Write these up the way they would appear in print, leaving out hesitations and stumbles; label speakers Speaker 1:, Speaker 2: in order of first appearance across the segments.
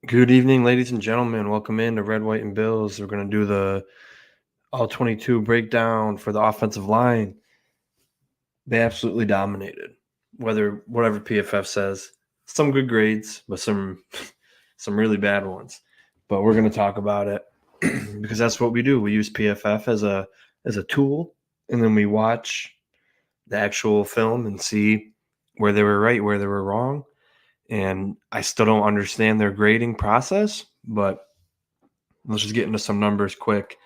Speaker 1: Good evening, ladies and gentlemen. Welcome in to Red, White, and Bills. We're going to do the all 22 breakdown for the offensive line. They absolutely dominated. Whatever PFF says, some good grades, but some some really bad ones. But we're going to talk about it because that's what we do. We use PFF as a tool, and then we watch the actual film and see where they were right, where they were wrong. And I still don't understand their grading process, but let's just get into some numbers quick.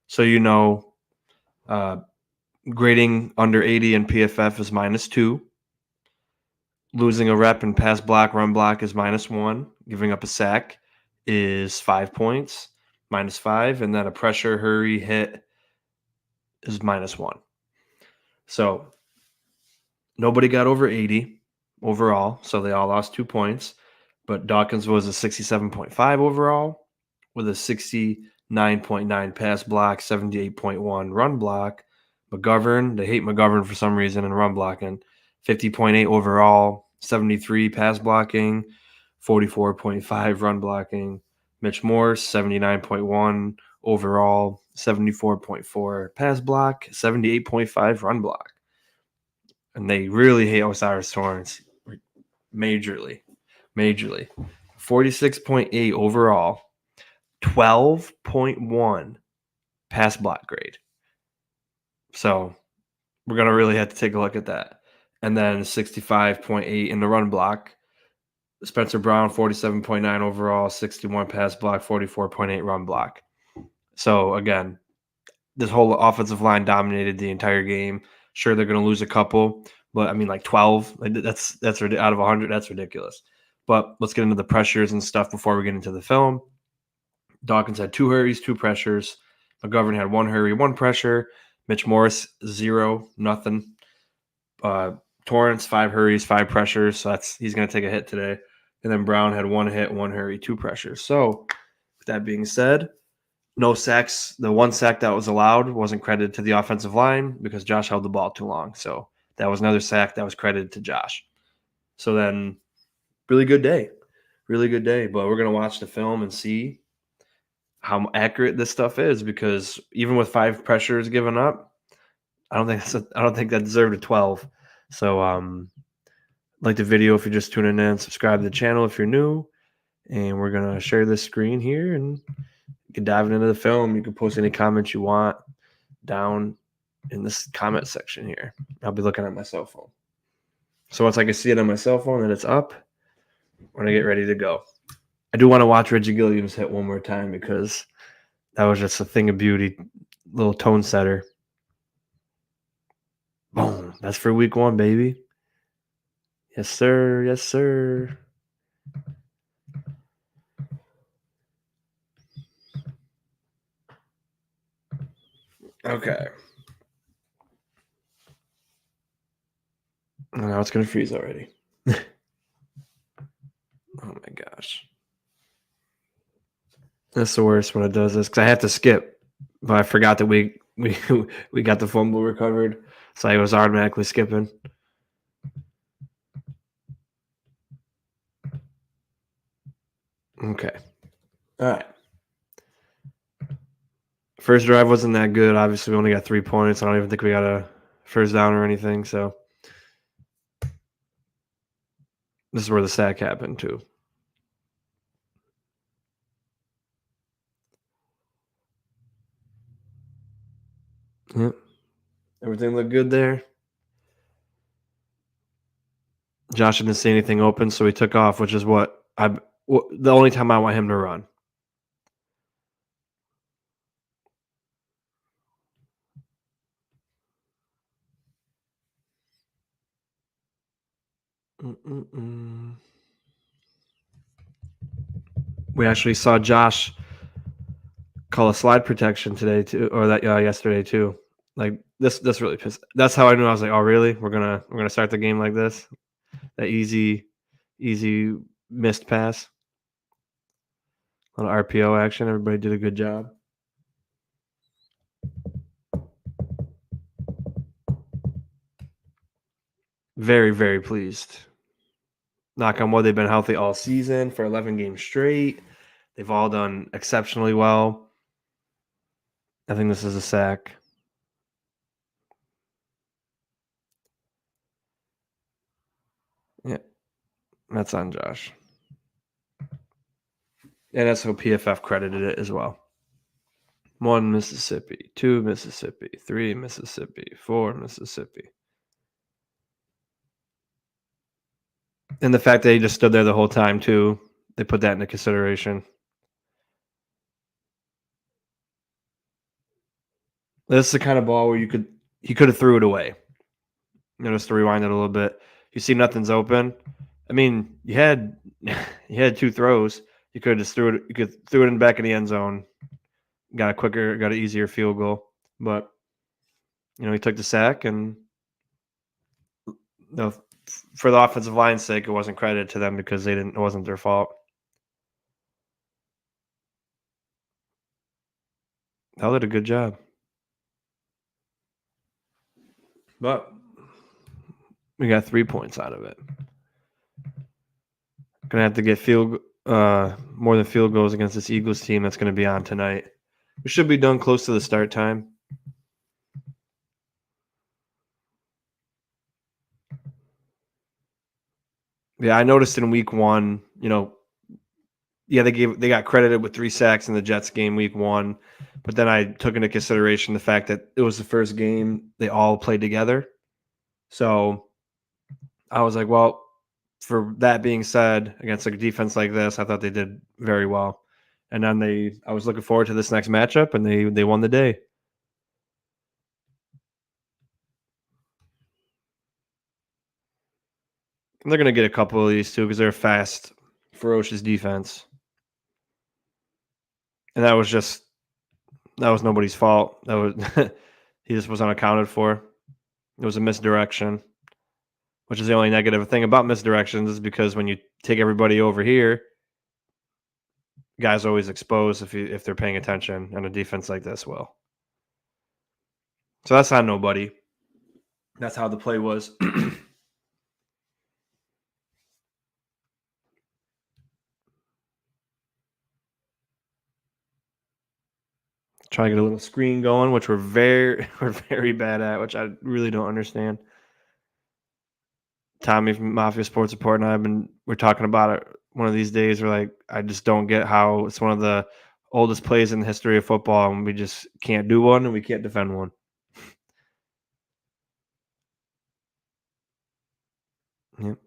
Speaker 1: So uh, grading under 80 in PFF is -2. Losing a rep in pass block, run block is -1. Giving up a sack is 5 points, -5. And then a pressure, hurry, hit is -1. So nobody got over 80 overall. So they all lost 2 points. But Dawkins was a 67.5 overall with a 69.9 pass block, 78.1 run block. McGovern, they hate McGovern for some reason in run blocking. 50.8 overall, 73 pass blocking, 44.5 run blocking. Mitch Morse, 79.1 overall, 74.4 pass block, 78.5 run block. And they really hate Osiris Torrance majorly. 46.8 overall, 12.1 pass block grade. So we're going to really have to take a look at that. And then 65.8 in the run block. Spencer Brown, 47.9 overall, 61 pass block, 44.8 run block. So again, this whole offensive line dominated the entire game. Sure, they're going to lose a couple, but I mean, like 12, that's out of 100, that's ridiculous. But let's get into the pressures and stuff before we get into the film. Dawkins had 2 hurries, 2 pressures. McGovern had 1 hurry, 1 pressure. Mitch Morris, 0, nothing. Torrance, 5 hurries, 5 pressures. So he's going to take a hit today. And then Brown had 1 hit, 1 hurry, 2 pressures. So with that being said, no sacks. The 1 sack that was allowed wasn't credited to the offensive line because Josh held the ball too long. So that was another sack that was credited to Josh. So then, really good day. Really good day. But we're going to watch the film and see how accurate this stuff is, because even with 5 pressures given up, I don't think that deserved a 12. So like the video if you're just tuning in, subscribe to the channel if you're new, and we're gonna share this screen here and you can dive into the film. You can post any comments you want down in this comment section here. I'll be looking at my cell phone. So once I can see it on my cell phone that it's up, we're gonna get ready to go. I do want to watch Reggie Gilliams hit one more time because that was just a thing of beauty. Little tone setter. Boom. That's for week 1, baby. Yes, sir. Yes, sir. Okay. Now it's going to freeze already. Oh, my gosh. That's the worst when it does this because I have to skip. But I forgot that we got the fumble recovered. So I was automatically skipping. Okay. All right. First drive wasn't that good. Obviously, we only got 3 points. I don't even think we got a first down or anything. So this is where the sack happened, too. Yep. Everything looked good there. Josh didn't see anything open, so he took off, which is the only time I want him to run. We actually saw Josh call a slide protection today too, or that yesterday too. Like this really pissed. That's how I knew. I was like, oh really? We're gonna start the game like this? That easy missed pass. A lot of RPO action. Everybody did a good job. Very, very pleased. Knock on wood, they've been healthy all season for 11 games straight. They've all done exceptionally well. I think this is a sack. Yeah, that's on Josh. And that's how PFF credited it as well. 1 Mississippi, 2 Mississippi, 3 Mississippi, 4 Mississippi. And the fact that he just stood there the whole time too, they put that into consideration. This is the kind of ball where he could have threw it away. Just to rewind it a little bit. You see nothing's open. I mean, you had you had 2 throws. You could have just threw it. You could threw it in the back of the end zone. Got an easier field goal. But he took the sack, and for the offensive line's sake, it wasn't credited to them because it wasn't their fault. They did a good job. But we got 3 points out of it. Gonna have to get more than field goals against this Eagles team that's going to be on tonight. We should be done close to the start time. Yeah, I noticed in week 1, they got credited with 3 sacks in the Jets game week 1, but then I took into consideration the fact that it was the first game they all played together. So I was like, well, for that being said, against a defense like this, I thought they did very well. And then I was looking forward to this next matchup, and they won the day. And they're going to get a couple of these too because they're a fast, ferocious defense. And that was nobody's fault. That was he just was unaccounted for. It was a misdirection, which is the only negative thing about misdirections is because when you take everybody over here, guys are always exposed if they're paying attention, and a defense like this will. So that's on nobody. That's how the play was. Trying to get a little screen going, which we're very bad at, which I really don't understand. Tommy from Mafia Sports Report and we're talking about it one of these days. We're like, I just don't get how it's one of the oldest plays in the history of football, and we just can't do one, and we can't defend one. Yep.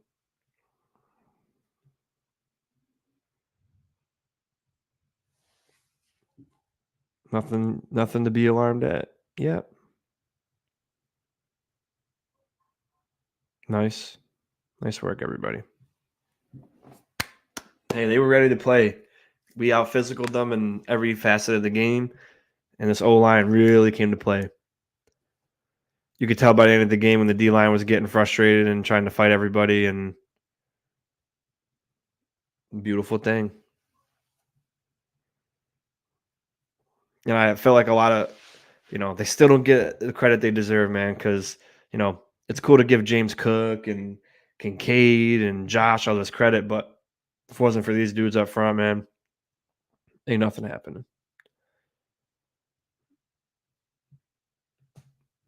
Speaker 1: Nothing to be alarmed at. Yep. Nice work, everybody. Hey, they were ready to play. We out physicaled them in every facet of the game, and this O-line really came to play. You could tell by the end of the game when the D-line was getting frustrated and trying to fight everybody, and beautiful thing. I feel like a lot of, they still don't get the credit they deserve, man, because, it's cool to give James Cook and Kincaid and Josh all this credit, but if it wasn't for these dudes up front, man, ain't nothing happening.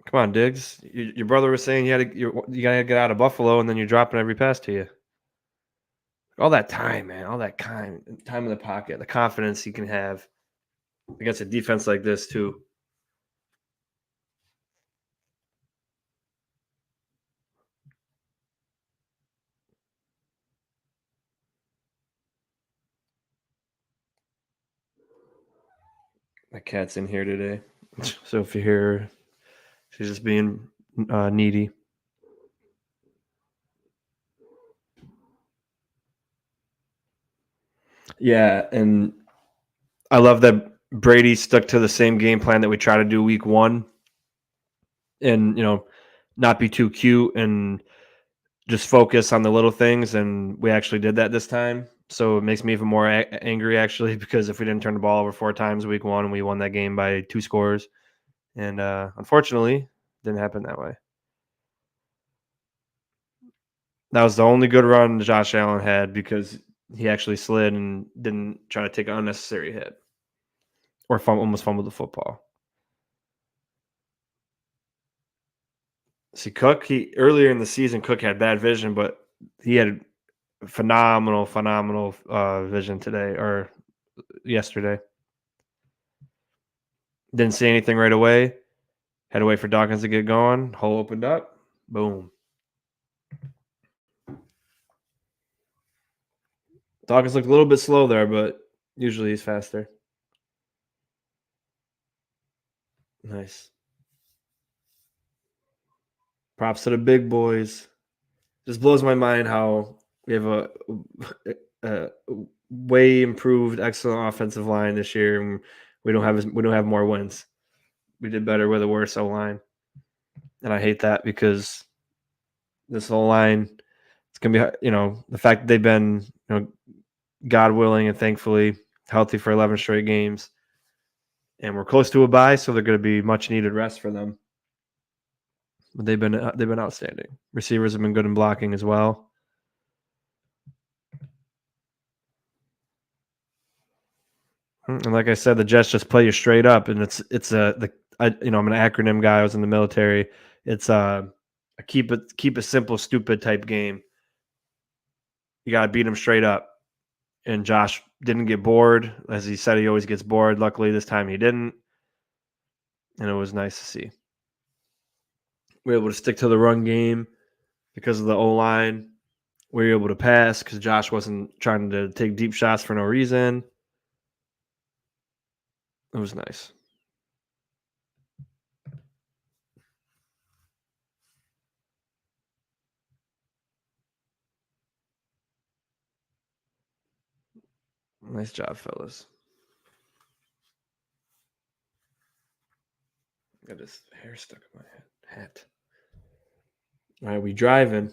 Speaker 1: Come on, Diggs. Your brother was saying you gotta get out of Buffalo, and then you're dropping every pass to you. All that time, man. All that time in the pocket, the confidence he can have against a defense like this too. My cat's in here today, so if you hear her, she's just being needy. Yeah, and I love that Brady stuck to the same game plan that we try to do week 1, and not be too cute and just focus on the little things. And we actually did that this time, so it makes me even more angry actually because if we didn't turn the ball over 4 times week 1, we won that game by 2 scores, and unfortunately, didn't happen that way. That was the only good run Josh Allen had because he actually slid and didn't try to take an unnecessary hit or almost fumbled the football. See, Cook, he earlier in the season, Cook had bad vision, but he had phenomenal vision today or yesterday. Didn't see anything right away. Had to wait for Dawkins to get going. Hole opened up. Boom. Dawkins looked a little bit slow there, but usually he's faster. Nice. Props to the big boys. Just blows my mind how we have a way improved, excellent offensive line this year, and we don't have more wins. We did better with a worse O line, and I hate that because this whole line, it's gonna be the fact that they've been God willing and thankfully healthy for 11 straight games, and we're close to a bye, so they're going to be much needed rest for them. But they've been outstanding. Receivers have been good in blocking as well. And like I said, the Jets just play you straight up, and I'm an acronym guy. I was in the military. It's a keep it simple, stupid type game. You got to beat them straight up. And Josh didn't get bored, as he said he always gets bored. Luckily, this time he didn't, and it was nice to see. We were able to stick to the run game because of the O line. We were able to pass because Josh wasn't trying to take deep shots for no reason. It was nice. Nice job, fellas. Got this hair stuck in my hat. All right, we driving.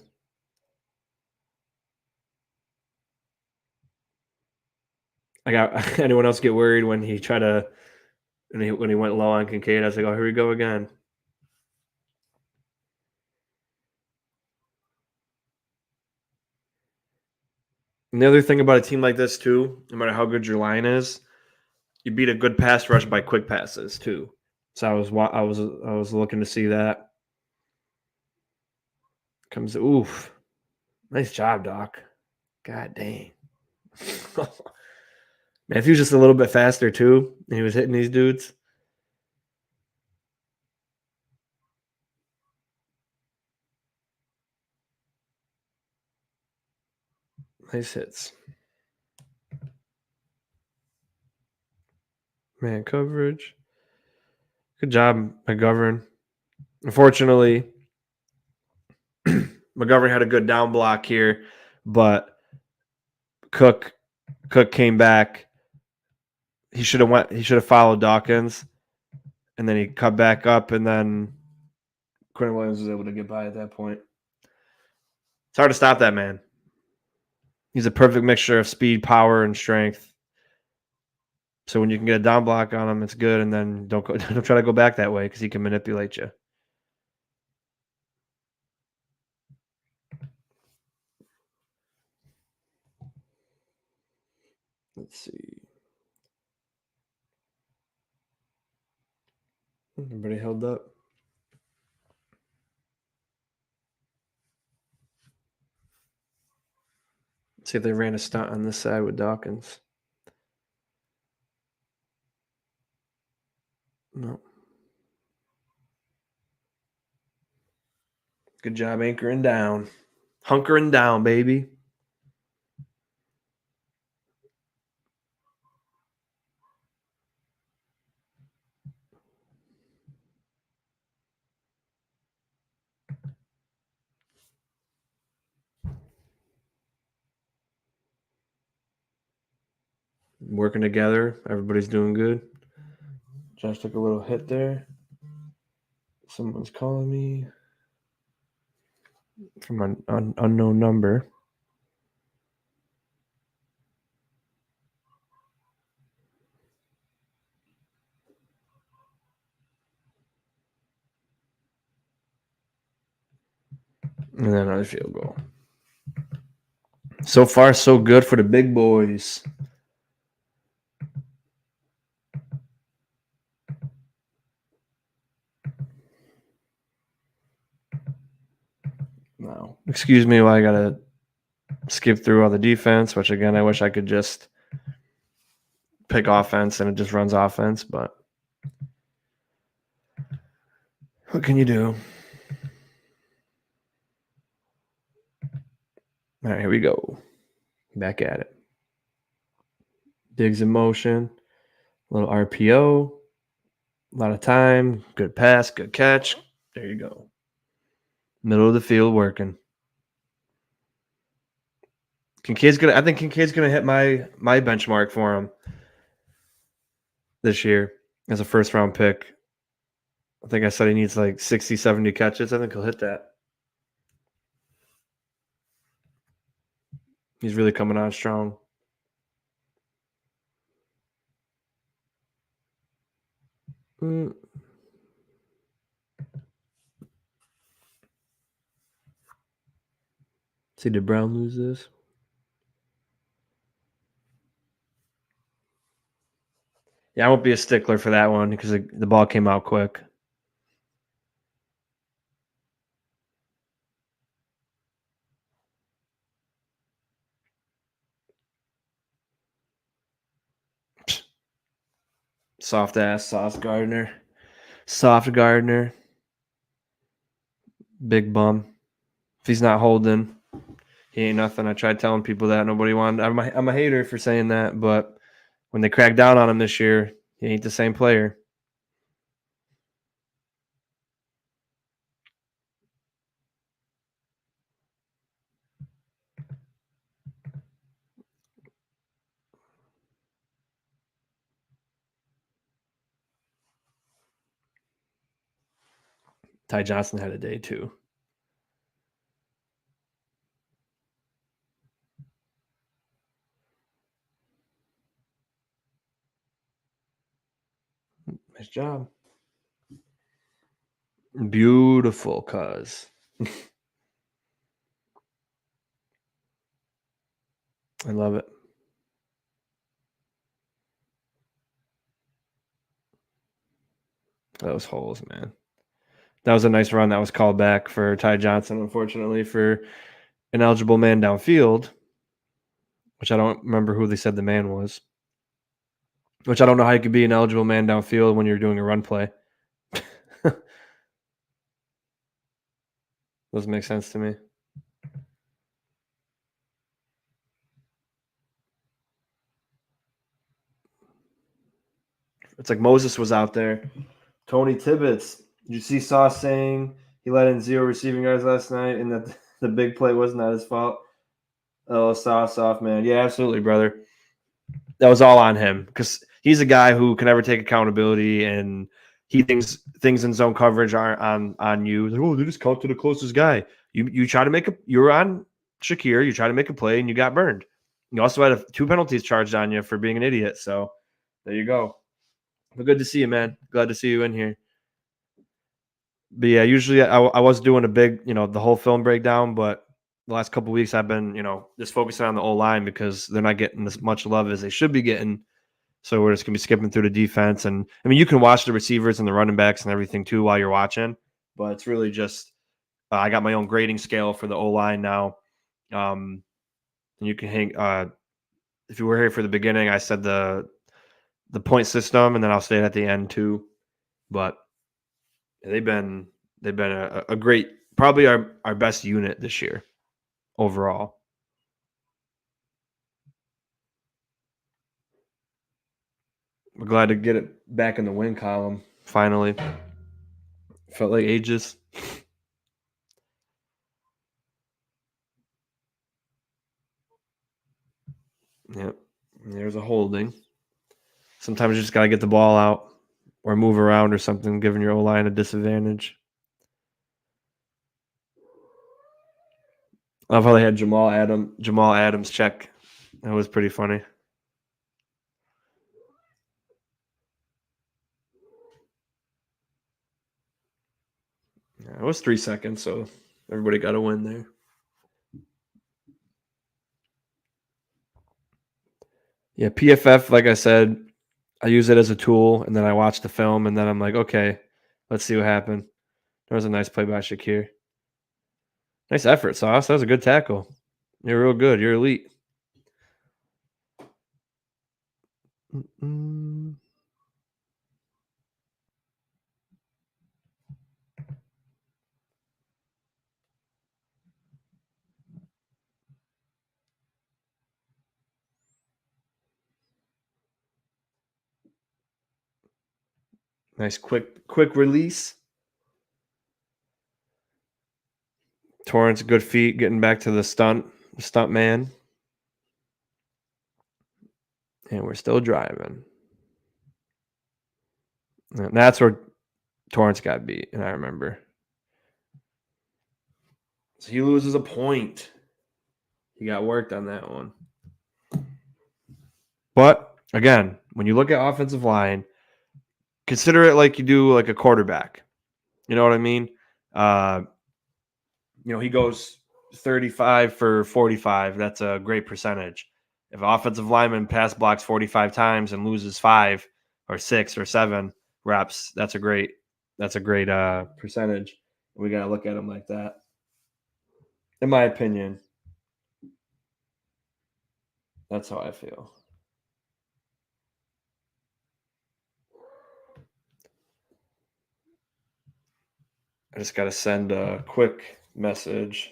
Speaker 1: I got anyone else get worried when he tried to when he went low on Kincaid? I was like, oh, here we go again. And the other thing about a team like this too, no matter how good your line is, you beat a good pass rush by quick passes too. So I was looking to see that. Comes oof. Nice job, Doc. God dang. Man, if he was just a little bit faster too, and he was hitting these dudes. Nice hits. Man coverage. Good job, McGovern. Unfortunately, McGovern had a good down block here, but Cook came back. He should have followed Dawkins, and then he cut back up, and then Quentin Williams was able to get by at that point. It's hard to stop that man. He's a perfect mixture of speed, power, and strength. So when you can get a down block on him, it's good, and then don't try to go back that way because he can manipulate you. Let's see. Everybody held up. Let's see if they ran a stunt on this side with Dawkins. No. Good job anchoring down. Hunkering down, baby. Working together. Everybody's doing good. Josh took a little hit there. Someone's calling me from an unknown number. And then another field goal. So far, so good for the big boys. No. Excuse me while I gotta skip through all the defense, which again I wish I could just pick offense and it just runs offense, but what can you do? All right, here we go. Back at it. Diggs in motion, a little RPO, a lot of time, good pass, good catch. There you go. Middle of the field working. I think Kincaid's gonna hit my benchmark for him this year as a first round pick. I think I said he needs like 60, 70 catches. I think he'll hit that. He's really coming on strong. See, did Brown lose this? Yeah, I won't be a stickler for that one because the ball came out quick. Soft ass Sauce Gardner. Soft Gardner. Big bum. If he's not holding, he ain't nothing. I tried telling people that. Nobody wanted. I'm a hater for saying that, but when they cracked down on him this year, he ain't the same player. Ty Johnson had a day too. Nice job. Beautiful, cuz. I love it. Those holes, man. That was a nice run that was called back for Ty Johnson, unfortunately, for an eligible man downfield, which I don't remember who they said the man was. Which I don't know how you could be an eligible man downfield when you're doing a run play. Doesn't make sense to me. It's like Moses was out there. Tony Tibbetts. Did you see Sauce saying he let in 0 receiving yards last night and that the big play was not his fault? Oh, Sauce off, man. Yeah, absolutely, brother. That was all on him because he's a guy who can never take accountability and he thinks things in zone coverage aren't on you. Like, oh, they just count to the closest guy. You try to make you're on Shakir, you try to make a play and you got burned. You also had 2 penalties charged on you for being an idiot. So there you go. But good to see you, man. Glad to see you in here. But yeah, usually I was doing a big, the whole film breakdown, but the last couple of weeks I've been, just focusing on the O line because they're not getting as much love as they should be getting. So we're just gonna be skipping through the defense, and I mean you can watch the receivers and the running backs and everything too while you're watching, but it's really just I got my own grading scale for the O line now. And you can hang. If you were here for the beginning, I said the point system, and then I'll say it at the end too. But they've been a great, probably our best unit this year overall. We're glad to get it back in the win column finally. Felt like ages. Yep. There's a holding. Sometimes you just gotta get the ball out or move around or something, giving your O line a disadvantage. I love how they had Jamal Adams check. That was pretty funny. Yeah, it was 3 seconds, so everybody got a win there. Yeah, PFF, like I said, I use it as a tool, and then I watch the film, and then I'm like, okay, let's see what happened. There was a nice play by Shakir. Nice effort, Sauce. That was a good tackle. You're real good. You're elite. Mm-mm. Nice quick release. Torrance, good feet, getting back to the stunt man. And we're still driving. And that's where Torrance got beat, and I remember. So he loses a point. He got worked on that one. But again, when you look at offensive line, consider it like you do like a quarterback. You know what I mean? Uh, he goes 35 for 45. That's a great percentage. If an offensive lineman pass blocks 45 times and loses 5 or 6 or 7 reps, that's a great percentage. We got to look at them like that. In my opinion, that's how I feel. I just got to send a quick message.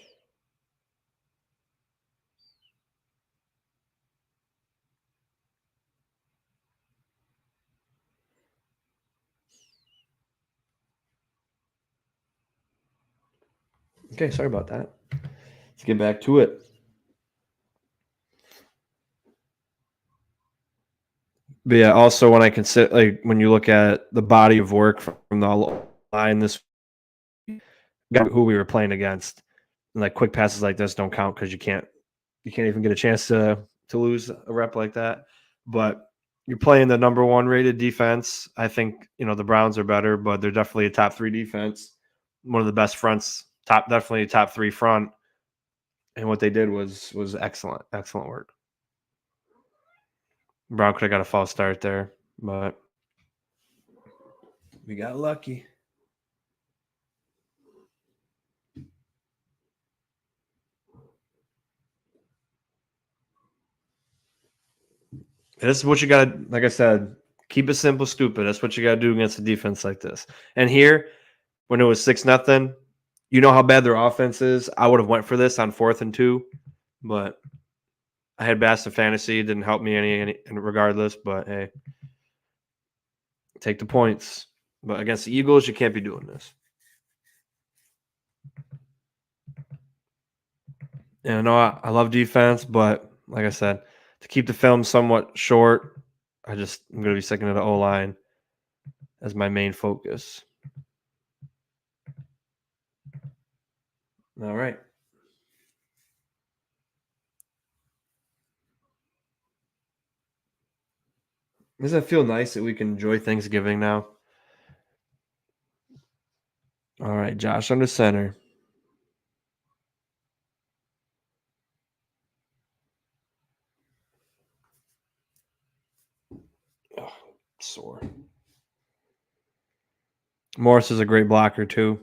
Speaker 1: Okay, sorry about that. Let's get back to it. But yeah, also when I consider, like, when you look at the body of work from the line, this guy who we were playing against, and like quick passes like this don't count because you can't even get a chance to lose a rep like that. But you're playing the number 1 rated defense. I think the Browns are better, but they're definitely a top 3 defense. One of the best fronts, definitely top 3 front. And what they did was excellent work. Brown could have got a false start there, but we got lucky. This is what you got to, like I said, keep it simple, stupid. That's what you got to do against a defense like this. And here, when it was 6-0, you know how bad their offense is. I would have went for this on 4th and 2, but I had Bass in fantasy. Didn't help me any regardless. But hey, take the points. But against the Eagles, you can't be doing this. And I know I love defense, but like I said, to keep the film somewhat short, I'm going to be sticking to the O-line as my main focus. All right. Doesn't it feel nice that we can enjoy Thanksgiving now? All right, Josh under center. Oh, sore. Morris is a great blocker too.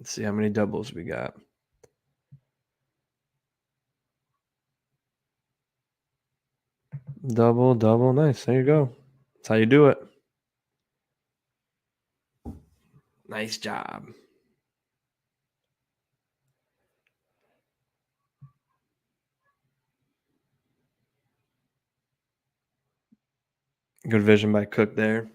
Speaker 1: Let's see how many doubles we got. Double, double. Nice. There you go. That's how you do it. Nice job. Good vision by Cook there.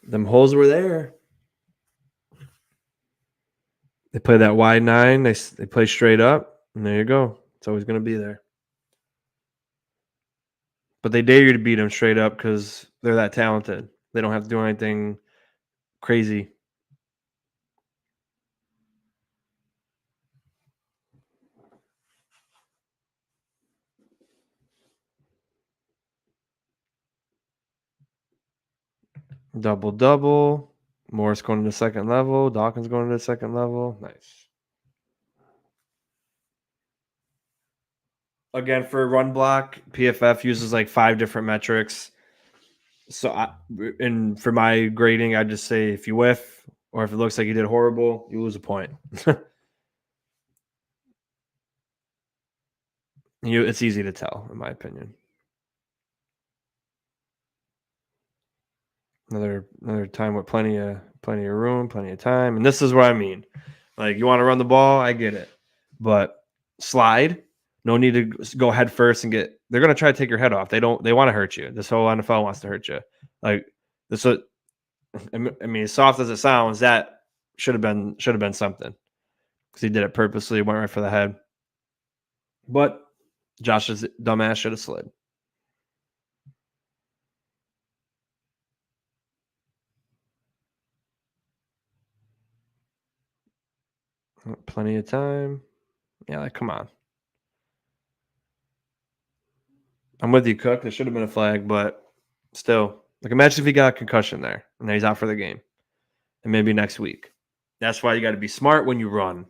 Speaker 1: Them holes were there. They play that wide 9. They play straight up, and there you go. It's always going to be there. But they dare you to beat them straight up because they're that talented. They don't have to do anything crazy. Double double. Morris going to the second level. Dawkins going to the second level. Nice. Again, for a run block, PFF uses like 5 different metrics. So, and for my grading, I just say if you whiff or if it looks like you did horrible, you lose a point. It's easy to tell, in my opinion. Another time with plenty of room, plenty of time, and this is what I mean. Like, you want to run the ball, I get it, but slide. No need to go head first and get. They're gonna try to take your head off. They don't. They want to hurt you. This whole NFL wants to hurt you. Like this. I mean, as soft as it sounds, that should have been something because he did it purposely. Went right for the head, but Josh's dumbass should have slid. Plenty of time. Yeah, like, come on. I'm with you, Cook. There should have been a flag, but still, like, imagine if he got a concussion there and then he's out for the game, and maybe next week. That's why you got to be smart when you run.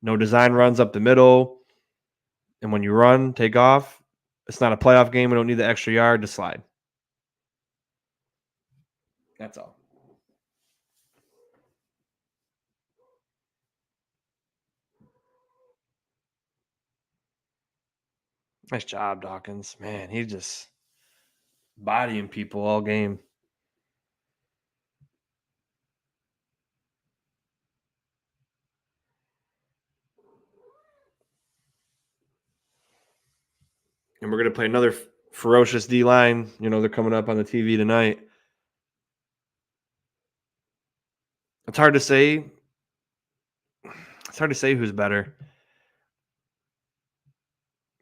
Speaker 1: No design runs up the middle, and when you run, take off. It's not a playoff game. We don't need the extra yard to slide. That's all. Nice job, Dawkins. Man, he just bodying people all game. And we're going to play another ferocious D line. You know, they're coming up on the TV tonight. It's hard to say. It's hard to say who's better,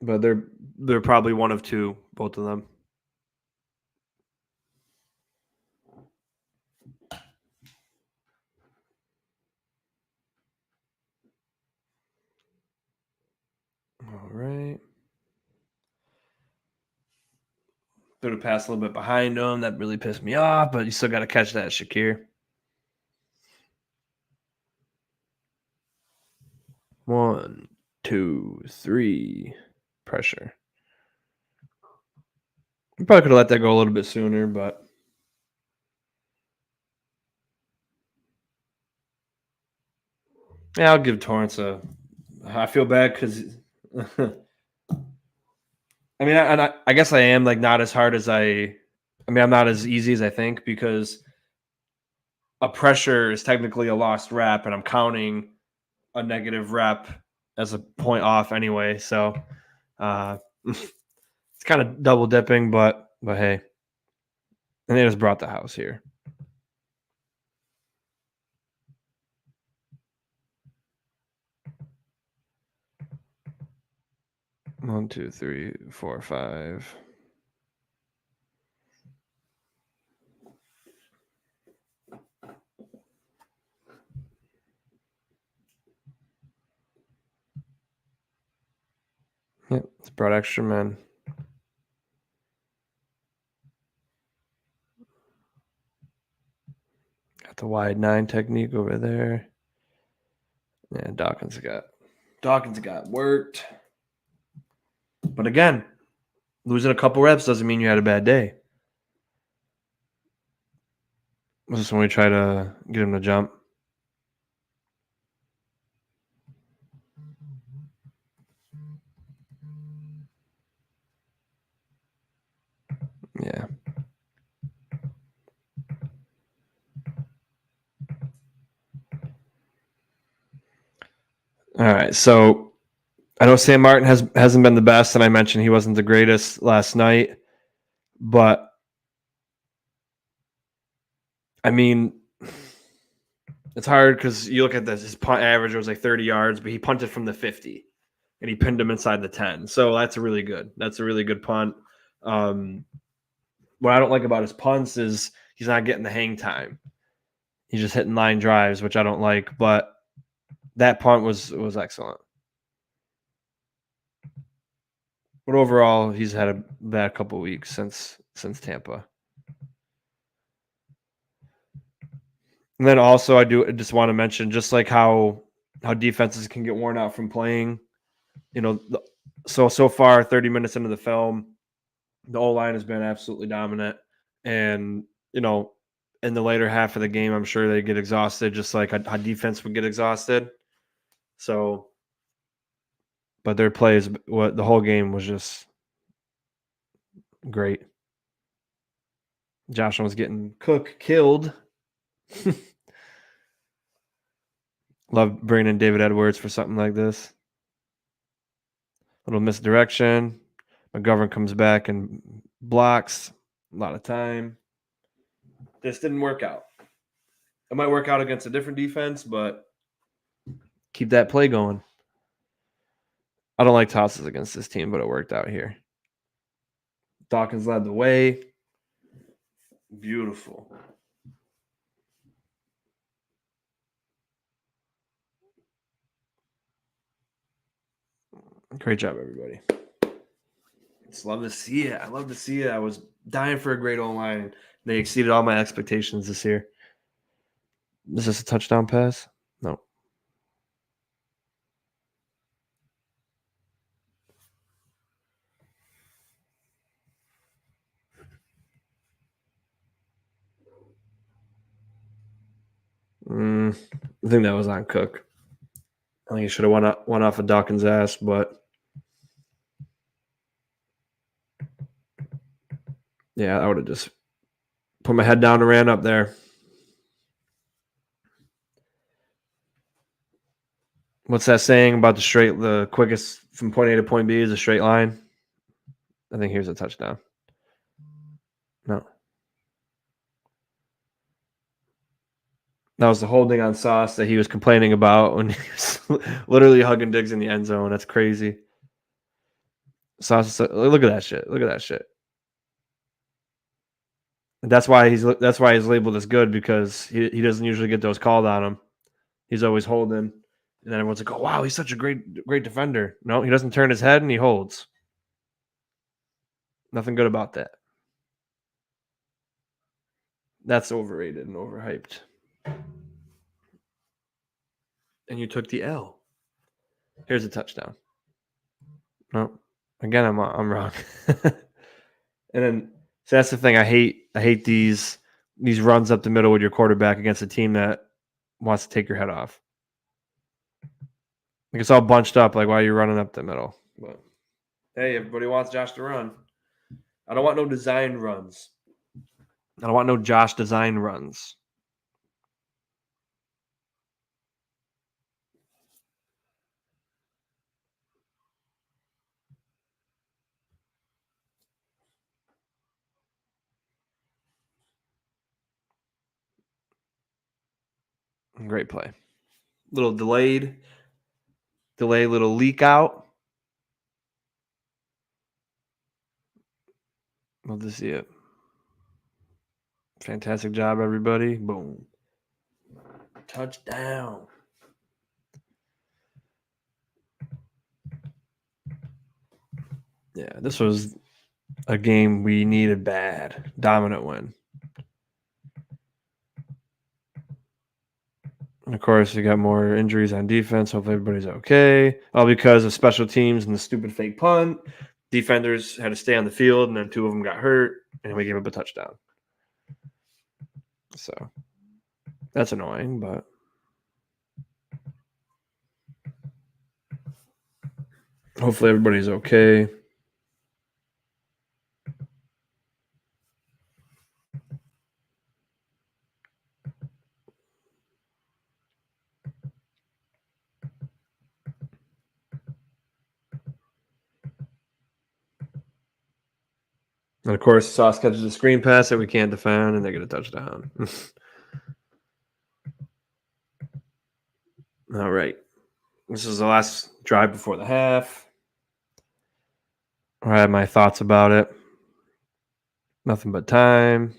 Speaker 1: but they're probably one of two, both of them. All right. Threw the pass a little bit behind him. That really pissed me off, but you still got to catch that, Shakir. 1, 2, 3. Pressure. You probably could have let that go a little bit sooner, but yeah, I'll give Torrance a. I feel bad because. I mean, I guess I am, like, not as hard as I mean, I'm not as easy as I think because a pressure is technically a lost rep, and I'm counting a negative rep as a point off anyway. So it's kind of double dipping, but hey, and they just brought the house here. One, two, three, four, 5. Yep, it's brought extra men. Got the wide 9 technique over there. Yeah, Dawkins got worked. But again, losing a couple reps doesn't mean you had a bad day. Was this when we try to get him to jump? Yeah. All right. So I know Sam Martin hasn't been the best, and I mentioned he wasn't the greatest last night. But I mean, it's hard because you look at this. His punt average was like 30 yards, but he punted from the 50, and he pinned him inside the 10. So that's really good. That's a really good punt. What I don't like about his punts is he's not getting the hang time. He's just hitting line drives, which I don't like. But that punt was excellent. But overall, he's had a bad couple weeks since Tampa. And then also I just want to mention just like how defenses can get worn out from playing. So far 30 minutes into the film, the O-line has been absolutely dominant. And, in the later half of the game, I'm sure they get exhausted, just like how defense would get exhausted. So, but their plays, the whole game was just great. Josh was getting Cook killed. Love bringing in David Edwards for something like this. Little misdirection. McGovern comes back and blocks. A lot of time. This didn't work out. It might work out against a different defense, but keep that play going. I don't like tosses against this team, but it worked out here. Dawkins led the way. Beautiful. Great job, everybody. Just love to see it. I love to see it. I was dying for a great O-line. They exceeded all my expectations this year. Is this a touchdown pass? No. I think that was on Cook. I think he should have went off of Dawkins' ass, but yeah, I would have just put my head down and ran up there. What's that saying about the quickest from point A to point B is a straight line? I think here's a touchdown. No. That was the holding on Sauce that he was complaining about when he was literally hugging Diggs in the end zone. That's crazy. Sauce, look at that shit. Look at that shit. That's why he's labeled as good, because he doesn't usually get those called on him. He's always holding, and then everyone's like, "Oh wow, he's such a great defender." No, he doesn't turn his head and he holds. Nothing good about that. That's overrated and overhyped. And you took the L. Here's a touchdown. No, again, I'm wrong. And then, so that's the thing. I hate these runs up the middle with your quarterback against a team that wants to take your head off. Like, it's all bunched up. Like, why are you running up the middle? But hey, everybody wants Josh to run. I don't want no design runs. I don't want no Josh design runs. Great play. Little delayed, little leak out. Love to see it. Fantastic job, everybody. Boom. Touchdown. Yeah, this was a game we needed bad. Dominant win. And of course, we got more injuries on defense. Hopefully everybody's okay. All because of special teams and the stupid fake punt. Defenders had to stay on the field, and then 2 of them got hurt, and we gave up a touchdown. So that's annoying, but hopefully everybody's okay. And of course, Sauce catches a screen pass that we can't defend, and they get a touchdown. All right. This is the last drive before the half. I had my thoughts about it. Nothing but time.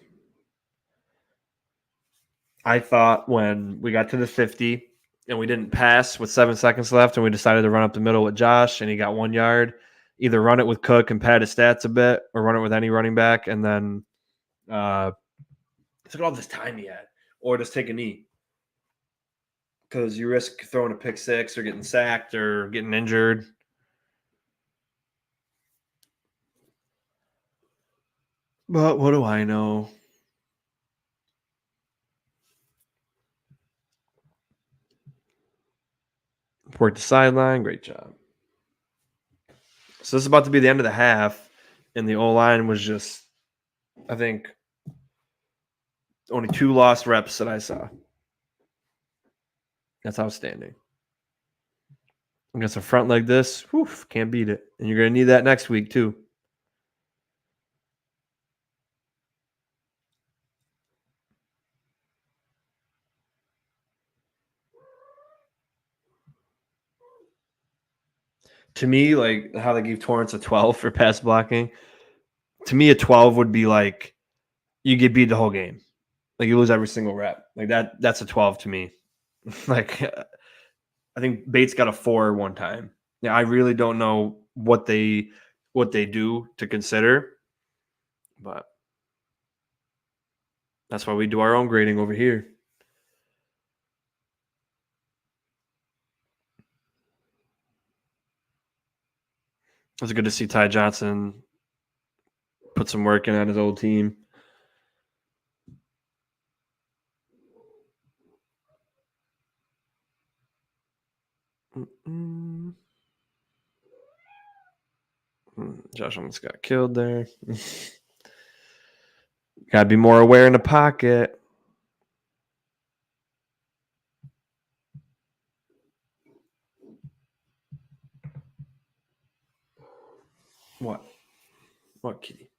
Speaker 1: I thought when we got to the 50 and we didn't pass with 7 seconds left, and we decided to run up the middle with Josh and he got 1 yard, either run it with Cook and pad his stats a bit, or run it with any running back, and then look at all this time he had, or just take a knee. because you risk throwing a pick six or getting sacked or getting injured. But what do I know? Worked the sideline. Great job. So this is about to be the end of the half, and the O-line was just, I think, only 2 lost reps that I saw. That's outstanding. Against a front like this, whew, can't beat it. And you're going to need that next week too. To me, like how they gave Torrance a 12 for pass blocking, to me a 12 would be like you get beat the whole game. Like you lose every single rep. Like that's a 12 to me. Like I think Bates got a 4 one time. Yeah, I really don't know what they do to consider, but that's why we do our own grading over here. It was good to see Ty Johnson put some work in on his old team. Josh almost got killed there. Got to be more aware in the pocket. What? What, kitty?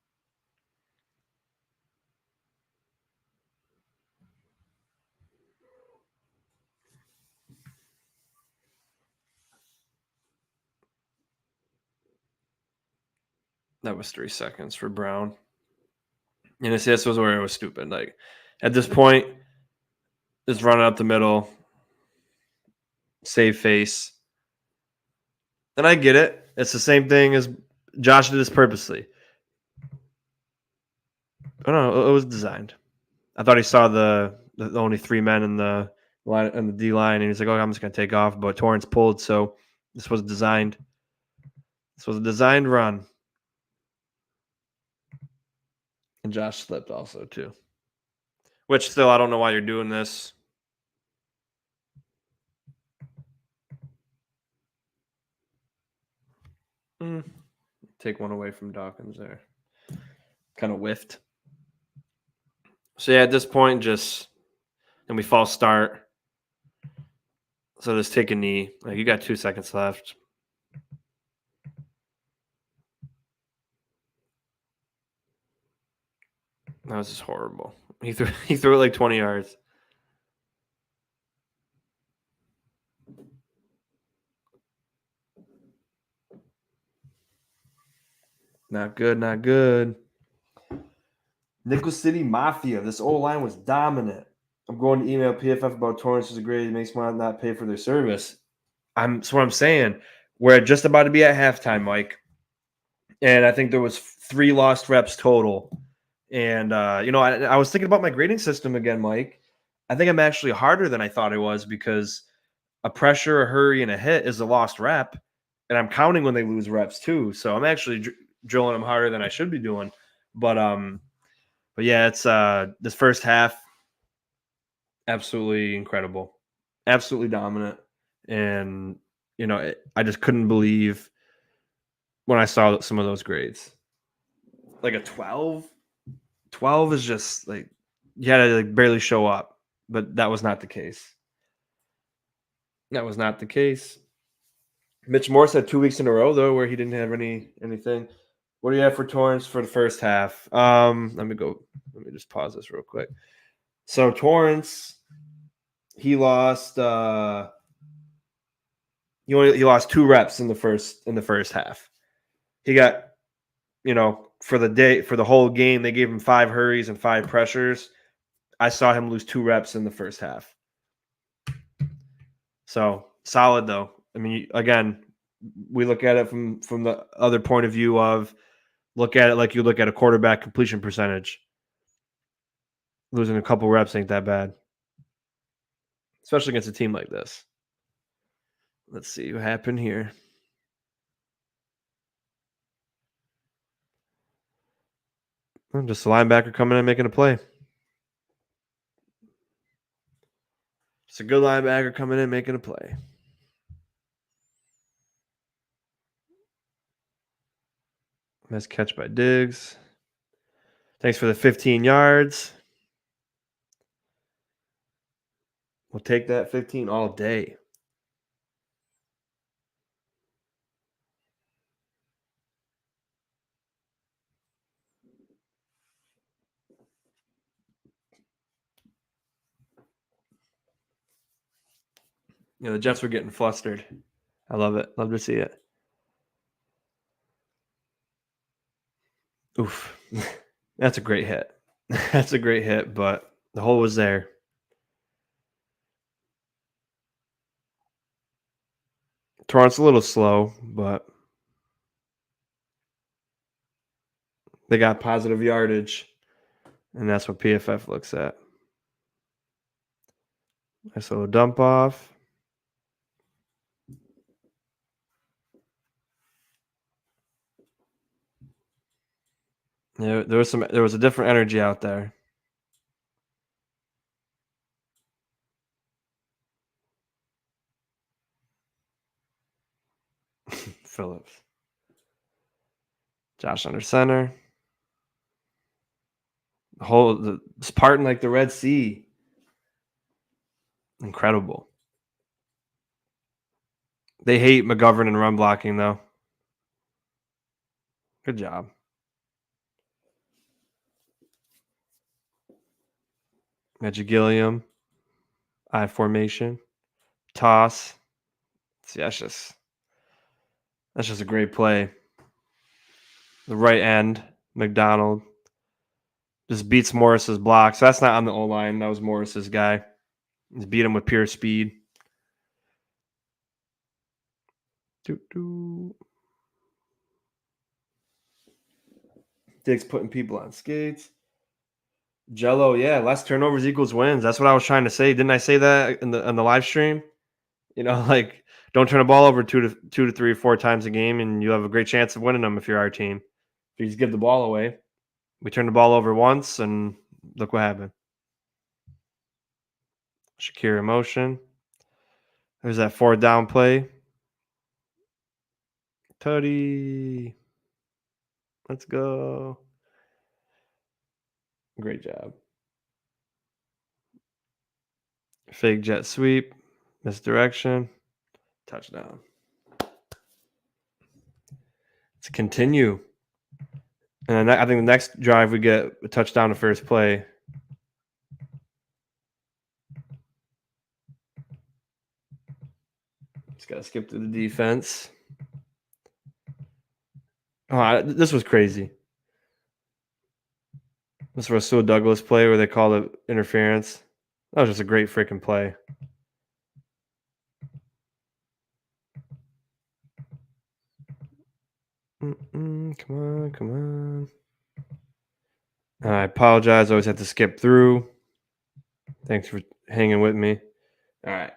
Speaker 1: That was 3 seconds for Brown. And this was where it was stupid. Like, at this point, just running up the middle, save face. And I get it. It's the same thing as Josh did this purposely. Oh, no, it was designed. I thought he saw the only 3 men in the line in the D line, and he's like, "Oh, I'm just gonna take off." But Torrance pulled, so this was designed. This was a designed run, and Josh slipped also too. Which still, I don't know why you're doing this. Take one away from Dawkins there. Kind of whiffed. So yeah, at this point, and we false start. So just take a knee. Like you got 2 seconds left. That was just horrible. He threw it like 20 yards. Not good, not good. Nickel City Mafia. This O-line was dominant. I'm going to email PFF about Torrance is a grade. It makes me not pay for their service. That's what I'm saying. We're just about to be at halftime, Mike. And I think there was 3 lost reps total. And, I was thinking about my grading system again, Mike. I think I'm actually harder than I thought I was because a pressure, a hurry, and a hit is a lost rep. And I'm counting when they lose reps too. So I'm actually drilling them harder than I should be doing. But yeah, it's this first half, absolutely incredible, absolutely dominant. And, I just couldn't believe when I saw some of those grades. Like a 12? 12 is just like you had to like barely show up, but that was not the case. That was not the case. Mitch Morse had 2 weeks in a row though where he didn't have anything. What do you have for Torrance for the first half? Let me just pause this real quick. So Torrance, he lost he lost 2 reps in the first half. He got, for the whole game, they gave him 5 hurries and 5 pressures. I saw him lose 2 reps in the first half. So solid though. I mean, again, we look at it from the other point of view of look at it like you look at a quarterback completion percentage. Losing a couple reps ain't that bad. especially against a team like this. Let's see what happened here. Just a linebacker coming in making a play. It's a good linebacker coming in making a play. Nice catch by Diggs. Thanks for the 15 yards. We'll take that 15 all day. The Jets were getting flustered. I love it. Love to see it. Oof. That's a great hit. That's a great hit, but the hole was there. Toronto's a little slow, but they got positive yardage, and that's what PFF looks at. Nice little dump off. There was a different energy out there. Phillips. Josh under center. It's parting like the Red Sea. Incredible. They hate McGovern and run blocking, though. Good job. Magic Gilliam. I formation. Toss. See, that's just a great play. The right end, McDonald. Just beats Morris's block. So that's not on the O-line. That was Morris's guy. Just beat him with pure speed. Diggs putting people on skates. Jello, yeah, less turnovers equals wins. That's what I was trying to say. Didn't I say that in the live stream? Like don't turn the ball over two to three or four times a game, and you have a great chance of winning them if you're our team. If you just give the ball away, we turned the ball over once, and look what happened. Shakir in motion. There's that 4th down play. Tutty. Let's go. Great job. Fake jet sweep. Misdirection. Touchdown. Let's continue. And I think the next drive we get a touchdown to first play. Just got to skip to the defense. Oh, this was crazy. This was a Sue Douglas play where they called it interference. That was just a great freaking play. Come on. I apologize. I always have to skip through. Thanks for hanging with me. All right.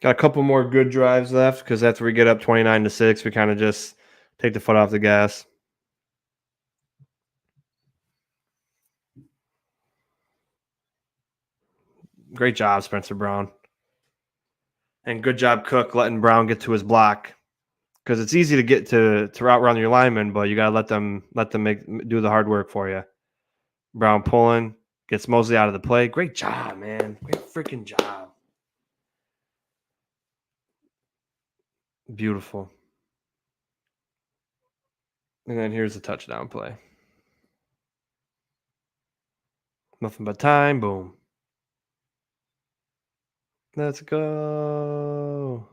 Speaker 1: Got a couple more good drives left because after we get up 29-6, we kind of just take the foot off the gas. Great job, Spencer Brown. And good job, Cook, letting Brown get to his block. Because it's easy to get to outrun your linemen, but you got to let them do the hard work for you. Brown pulling, gets Mosley out of the play. Great job, man. Great freaking job. Beautiful. And then here's the touchdown play. Nothing but time. Boom. Let's go.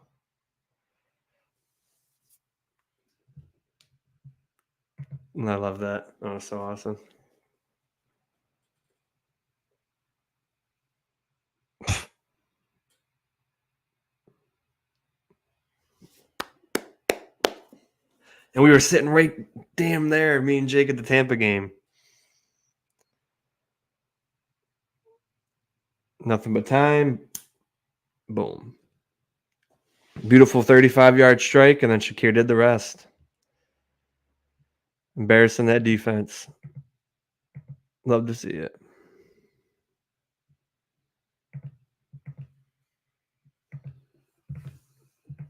Speaker 1: And I love that. Oh, so awesome. And we were sitting right damn there, me and Jake at the Tampa game. Nothing but time. Boom. Beautiful 35-yard strike, and then Shakir did the rest. Embarrassing that defense. Love to see it.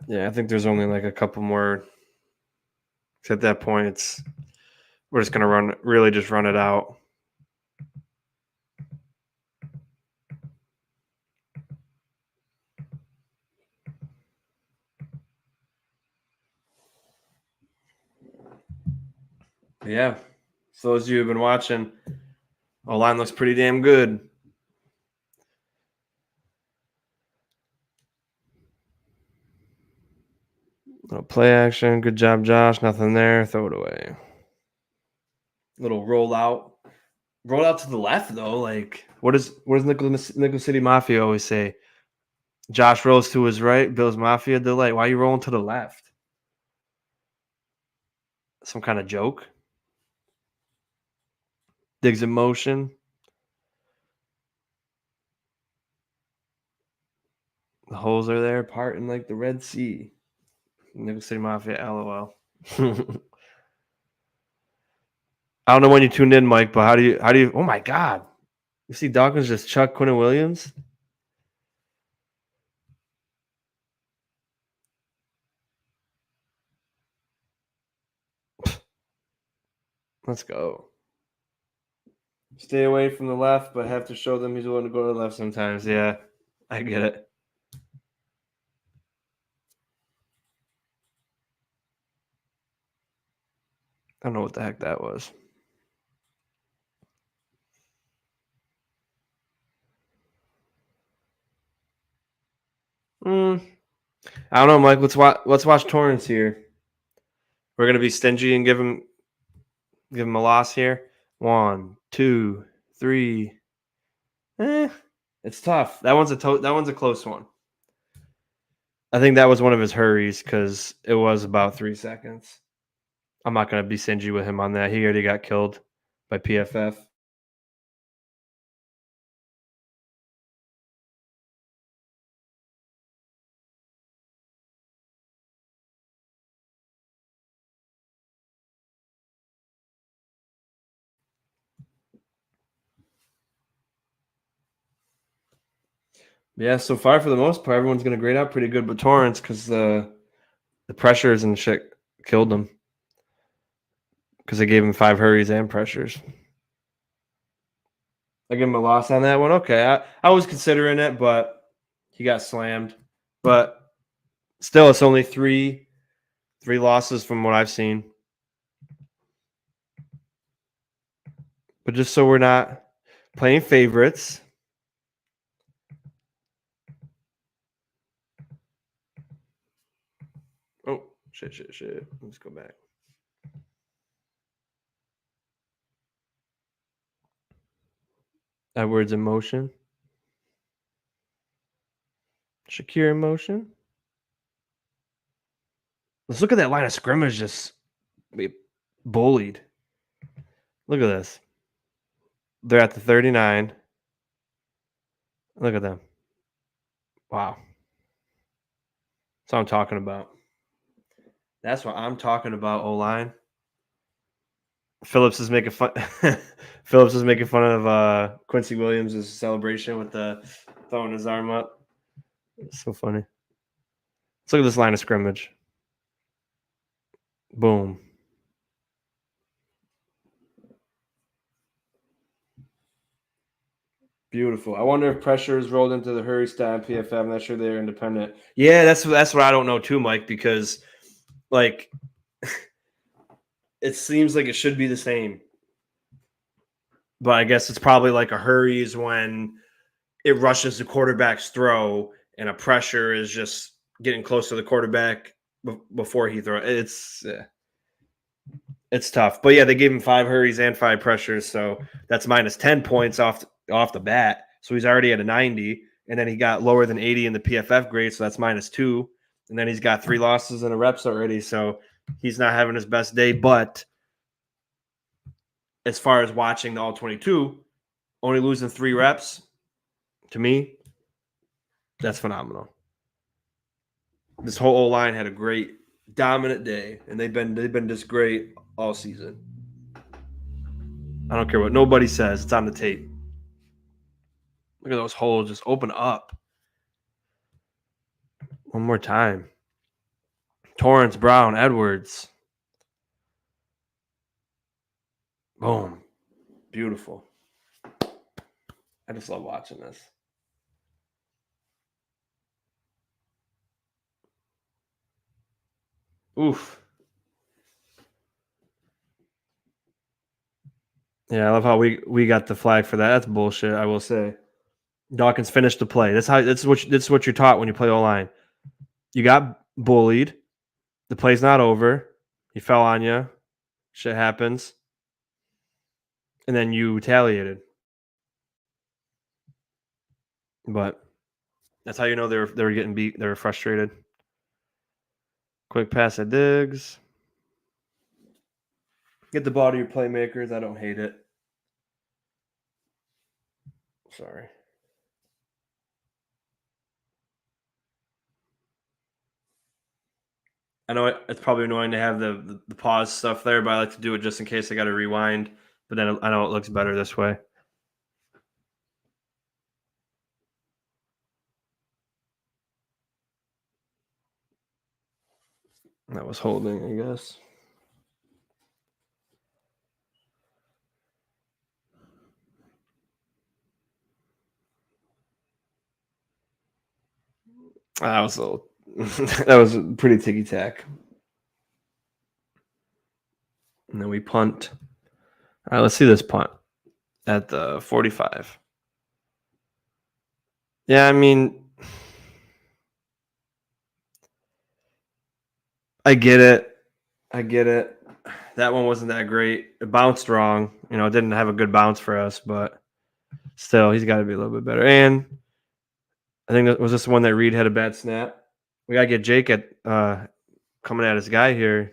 Speaker 1: Yeah, I think there's only like a couple more. At that point, we're just gonna really just run it out. Yeah. So those of you who've been watching, O-line looks pretty damn good. Little play action. Good job, Josh. Nothing there. Throw it away. Little roll out. Roll out to the left, though. Like, what does Nickel City Mafia always say? Josh rolls to his right. Bills Mafia delay. Why are you rolling to the left? Some kind of joke? Diggs in motion. The holes are there, parting like the Red Sea. Nickel City Mafia, LOL. I don't know when you tuned in, Mike, but how do you? Oh my God! You see Dawkins just chuck Quinnen Williams. Let's go. Stay away from the left, but have to show them he's willing to go to the left sometimes. Yeah, I get it. I don't know what the heck that was. I don't know, Mike. Let's watch Torrance here. We're gonna be stingy and give him a loss here. 1, 2, 3. It's tough. That one's a close one. I think that was one of his hurries because it was about 3 seconds. I'm not gonna be stingy with him on that. He already got killed by PFF. Yeah, so far for the most part, everyone's gonna grade out pretty good, but Torrance because the pressures and shit killed him because they gave him 5 hurries and pressures. I give him a loss on that one. Okay, I was considering it, but he got slammed. But still, it's only three losses from what I've seen. But just so we're not playing favorites. Oh, shit. Let's go back. Edwards in motion. Shakir in motion. Let's look at that line of scrimmage just bullied. Look at this. They're at the 39. Look at them. Wow. That's what I'm talking about. That's what I'm talking about, O-line. Phillips is making fun. Phillips is making fun of Quincy Williams' celebration with the throwing his arm up. It's so funny. Let's look at this line of scrimmage. Boom. Beautiful. I wonder if pressure is rolled into the hurry stat PFF. I'm not sure they're independent. Yeah, that's what I don't know too, Mike, because like it seems like it should be the same. But I guess it's probably like a hurry is when it rushes the quarterback's throw and a pressure is just getting close to the quarterback before he throws. It's tough. But yeah, they gave him 5 hurries and 5 pressures, so that's minus 10 points off the bat. So he's already at a 90, and then he got lower than 80 in the PFF grade, so that's minus 2. And then he's got 3 losses and a reps already, so He's not having his best day, but as far as watching the all 22, only losing 3 reps, to me, that's phenomenal. This whole O-line had a great dominant day, and they've been just great all season. I don't care what nobody says, it's on the tape. Look at those holes just open up. One more time. Torrance, Brown, Edwards. Boom. Beautiful. I just love watching this. Oof. Yeah, I love how we got the flag for that. That's bullshit, I will say. Dawkins finished the play. That's what you're taught when you play O-line. You got bullied. The play's not over. He fell on you. Shit happens. And then you retaliated. But that's how you know they were getting beat. They were frustrated. Quick pass at Diggs. Get the ball to your playmakers. I don't hate it. Sorry. I know it's probably annoying to have the pause stuff there, but I like to do it just in case I got to rewind. But then I know it looks better this way. That was holding, I guess. That was a little, that was a pretty ticky tack. And then we punt. All right, let's see this punt at the 45. Yeah, I mean, I get it. That one wasn't that great. It bounced wrong. It didn't have a good bounce for us, but still, he's got to be a little bit better. And I think that was this one that Reed had a bad snap. We got to get Jake coming at his guy here.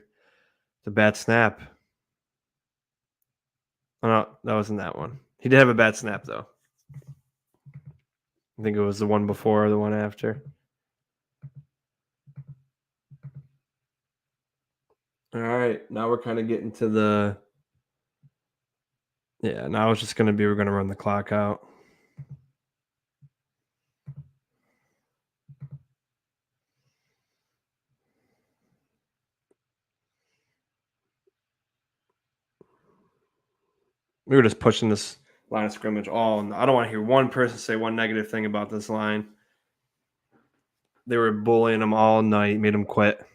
Speaker 1: It's a bad snap. Oh, no, that wasn't that one. He did have a bad snap, though. I think it was the one before or the one after. All right, now we're kind of getting to the... Yeah, now it's just going to be we're going to run the clock out. We were just pushing this line of scrimmage all, and I don't want to hear one person say one negative thing about this line. They were bullying them all night, made them quit.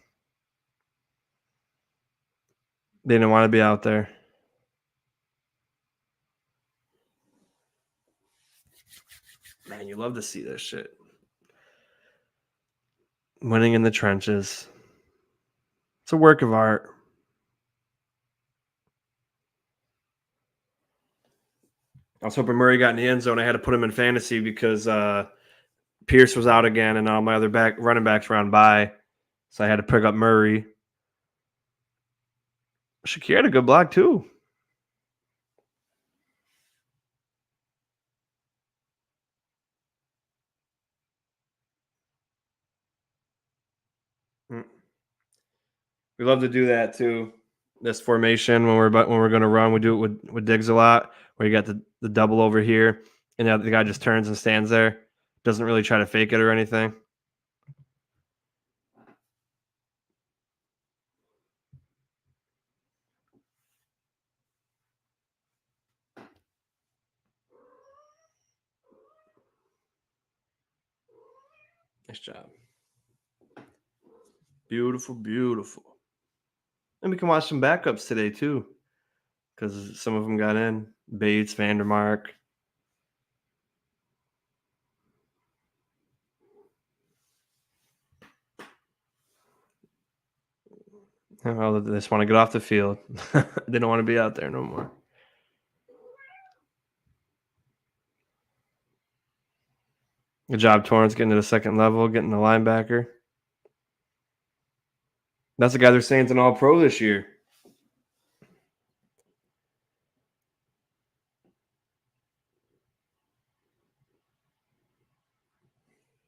Speaker 1: They didn't want to be out there. Man, you love to see this shit. Winning in the trenches. It's a work of art. I was hoping Murray got in the end zone. I had to put him in fantasy because Pierce was out again, and all my other running backs ran by. So I had to pick up Murray. Shakir had a good block, too. We love to do that, too. This formation, when we're going to run, we do it with Diggs a lot, where you got the double over here, and the guy just turns and stands there. Doesn't really try to fake it or anything. Nice job. Beautiful, beautiful. And we can watch some backups today, too, because some of them got in. Bates, Vandermark. Well, they just want to get off the field. They don't want to be out there no more. Good job, Torrance, getting to the second level, getting the linebacker. That's the guy they're saying is an All-Pro this year.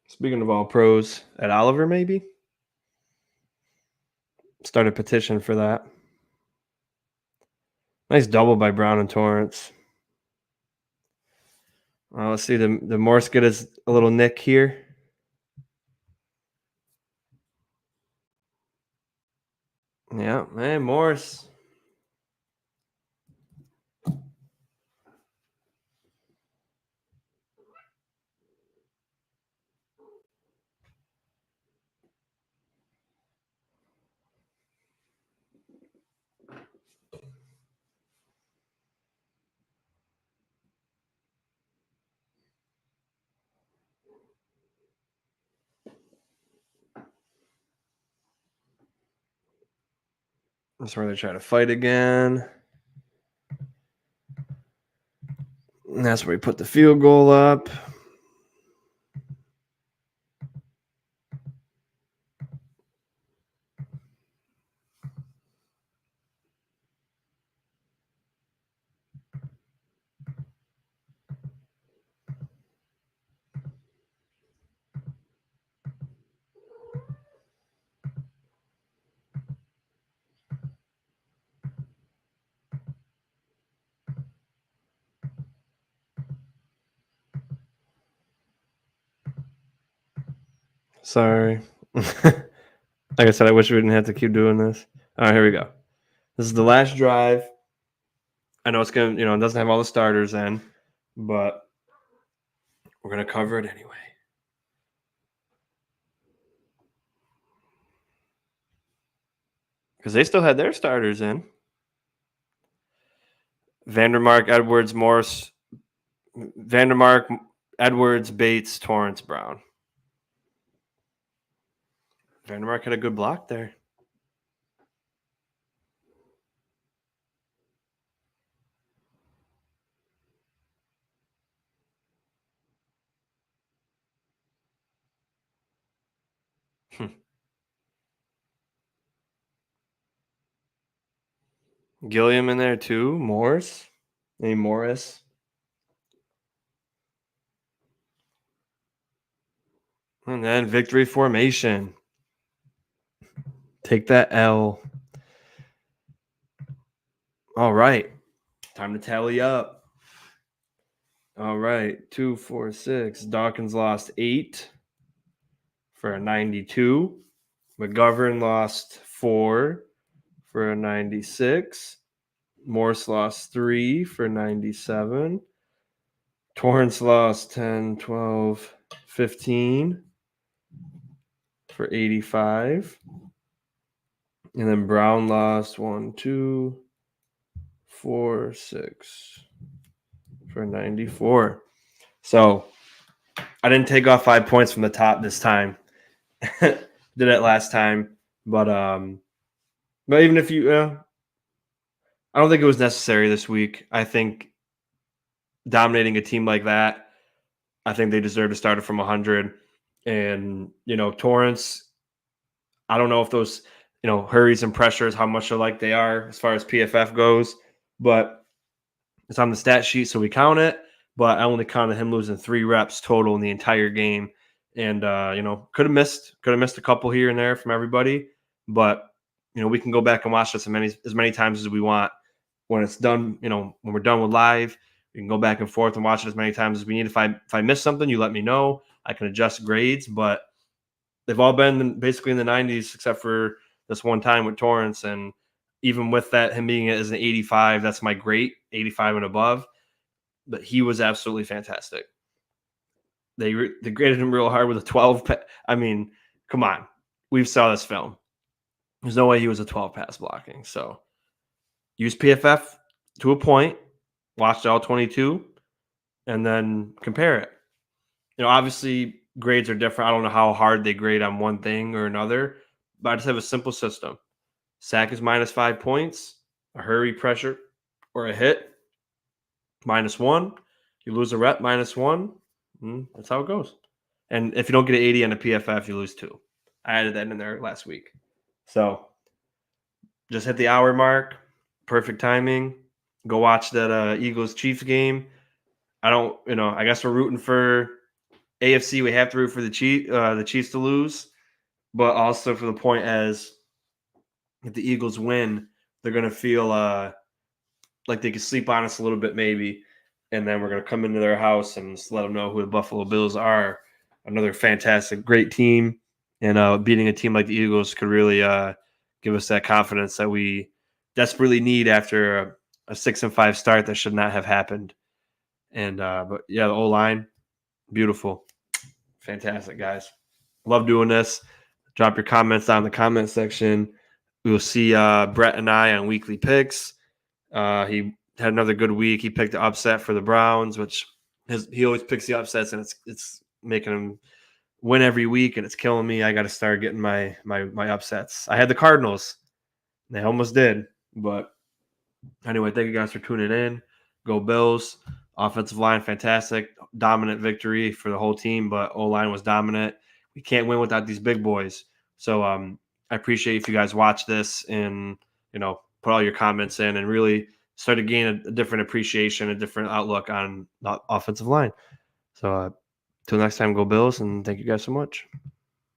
Speaker 1: Speaking of All-Pros, at Oliver maybe? Start a petition for that. Nice double by Brown and Torrance. Let's see. The Morse get us a little nick here. Yeah, hey, Morse. That's where they try to fight again. And that's where we put the field goal up. Sorry. Like I said, I wish we didn't have to keep doing this. All right, here we go. This is the last drive. I know it's going to, it doesn't have all the starters in, but we're going to cover it anyway. Because they still had their starters in. Vandermark, Edwards, Morse, Vandermark, Edwards, Bates, Torrance, Brown. Vandermark had a good block there. Gilliam in there too. Morse. Any Morris. And then victory formation. Take that L. All right. Time to tally up. All right. 2, 4, 6. Dawkins lost 8 for a 92. McGovern lost 4 for a 96. Morse lost 3 for 97. Torrance lost 10, 12, 15 for 85. And then Brown lost 1, 2, 4, 6 for 94. So I didn't take off 5 points from the top this time. Did it last time. But even if you I don't think it was necessary this week. I think dominating a team like that, I think they deserve to start it from 100. And, Torrance, I don't know if those, hurries and pressures, how much alike they are as far as PFF goes, but it's on the stat sheet, so we count it. But I only counted him losing 3 reps total in the entire game. And, could have missed a couple here and there from everybody. But, we can go back and watch this as many times as we want. When it's done, when we're done with live, we can go back and forth and watch it as many times as we need. If I miss something, you let me know. I can adjust grades, but they've all been basically in the 90s except for this one time with Torrance. And even with that, him being as an 85, that's my great 85 and above. But he was absolutely fantastic. They graded him real hard with a 12. I mean, come on. We've saw this film. There's no way he was a 12 pass blocking. So use PFF to a point, watch all 22, and then compare it. Obviously grades are different. I don't know how hard they grade on one thing or another, but I just have a simple system. Sack is minus 5 points, a hurry, pressure, or a hit, -1. You lose a rep, -1. That's how it goes. And if you don't get an 80 on a PFF, you lose 2. I added that in there last week. So just hit the hour mark. Perfect timing. Go watch that Eagles Chiefs game. I don't, I guess we're rooting for AFC. We have to root for the Chiefs to lose, but also for the point as if the Eagles win, they're gonna feel like they could sleep on us a little bit maybe, and then we're gonna come into their house and just let them know who the Buffalo Bills are. Another fantastic, great team, and beating a team like the Eagles could really give us that confidence that we desperately need after a 6-5 start that should not have happened. And but yeah, the O line, beautiful, fantastic, guys. Love doing this. Drop your comments down in the comment section. We will see Brett and I on weekly picks. He had another good week. He picked the upset for the Browns, which he always picks the upsets, and it's making him win every week, and it's killing me. I got to start getting my upsets. I had the Cardinals. They almost did. But anyway, thank you guys for tuning in. Go Bills. Offensive line, fantastic. Dominant victory for the whole team, but O-line was dominant. We can't win without these big boys. So I appreciate if you guys watch this and, put all your comments in and really start to gain a different appreciation, a different outlook on the offensive line. So till next time, go Bills, and thank you guys so much.